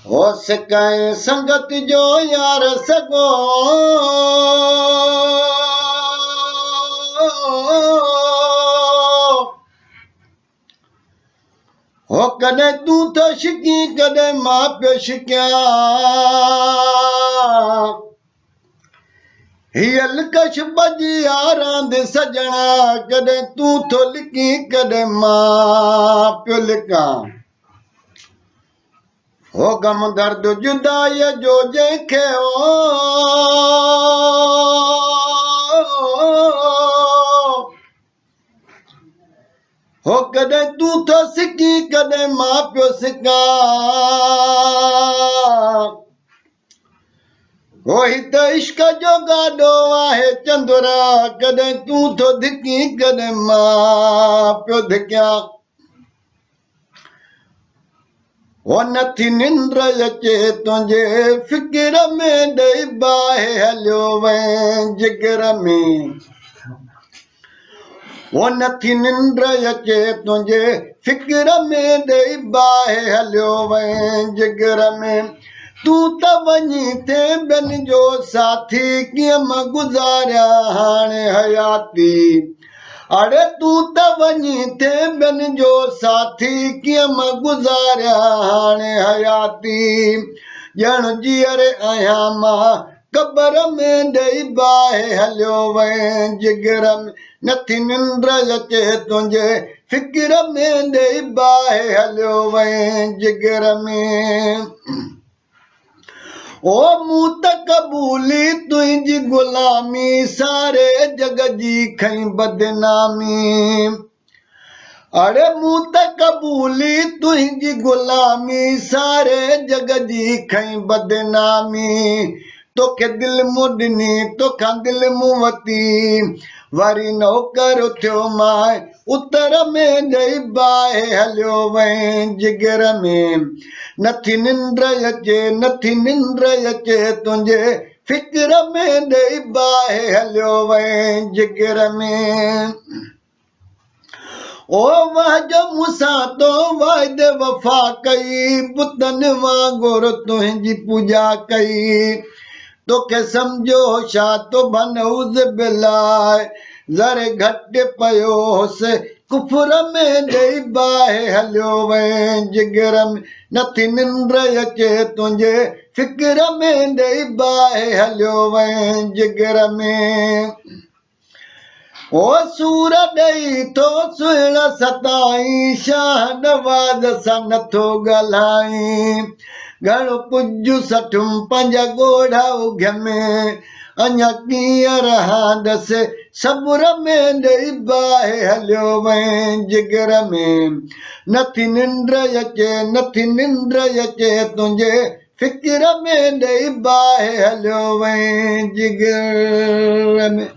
हो सकाए संगत जो यार सगो हो कदे तू तो शिकी कदे मां पियो शिकिया हियल कश बजी यारां दे सजना कदे तू तो लिकी कदे मां पियो लिका हो गम दर्द जुदाई जो जंहिंखे हो कदे तू तो सिकी कदे मां पियो सिका हो ही त इश्क जो गाॾो आहे चंदुरा कदे तू तो धिकी कदे मां पियो धिकिया हो नथी निंड अचे तुंहिंजे फिक्र में ॾेई बाहि हलियो वएं जिगर में हो नथी निंड अचे तुंहिंजे फिक्र में ॾेई बाहि हलियो वएं जिगर में तू त वञी थे ॿियनि जो साथी कीअं मां गुज़ारिया हाणे हयाती अड़े तू त वञी थे ॿियनि जो साथी कीअं मां गुज़ारिया हाणे हयाती ॼण जीअर आहियां मां क़बर में ॾेई बाहि हलियो वएं जिगर में नथी निंड अचे तुंहिंजे फिक्र में ॾेई बाहि हलियो वएं जिगर में ओ मूं त कबूली तुंहिंजी गुलामी सारे जग जी खई बदनामी अड़े मूं त कबूली तुंहिंजी गुलामी सारे जग जी खई बदनामी तोखे दिल मूं ॾिनी तोखां दिल मूं वती वरी नौकर थियो मां उतर में ॾेई बाहि हलियो वएं जिगर में नथी निंड अचे तुंहिंजे फिक्र में ॾेई बाहि हलियो वएं जिगर में ओ वाजो मूंसां तो वाइदे वफ़ा कई पुतनि वांगुरु तुंहिंजी पूॼा कई तोखे सम्झो छा तो बनऊज़ बिलाए ज़रे घटि पियो हुसि कुफर में ॾेई बाहि हलियो वएं जिगर में नथी निंड अचे तुंहिंजे फिक्र में ॾेई बाहि हलियो वएं जिगर में ओ सूर ॾेई थो सुहिण सताई शाह नवाज़ सां नथो ॻाल्हाई घणो कुझु सठुम पंहिंजा ॻोढ़ा उघ में अञा कीअं रहंदसि सबुर में ॾेई बाहि हलियो वएं जिगर में नथी निंड अचे तुंहिंजे फिक्र में ॾेई बाहि हलियो वएं जिगर में।